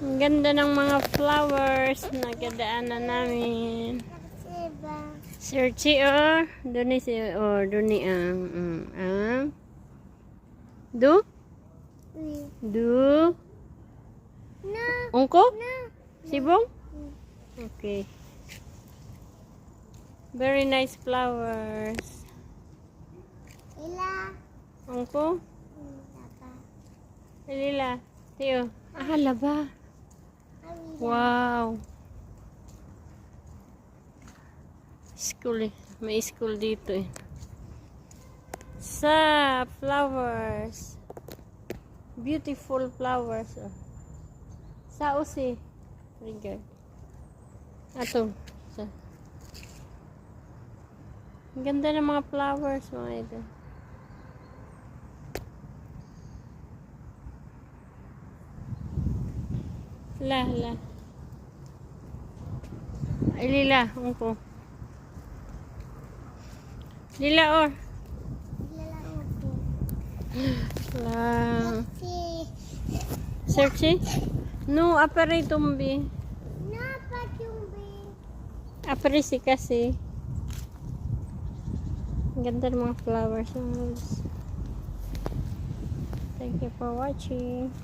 Ang ganda ng mga flowers na gadaanan namin. Searchy or duni si or duni ang do do No. ungko No. sibong. Okay, very nice flowers. Ila. Ungko Apa? lila tiyo laba. Awila. Wow, school may school dito sa flowers, beautiful flowers sa usi regard ato sa ang ganda ng mga flowers mga ito. La ay lila ungko lila or Ila ako. la Si. searchy no apare tumbi Napa chumbi. apare si kasi ang ganda ng mga flowers. Thank you for watching.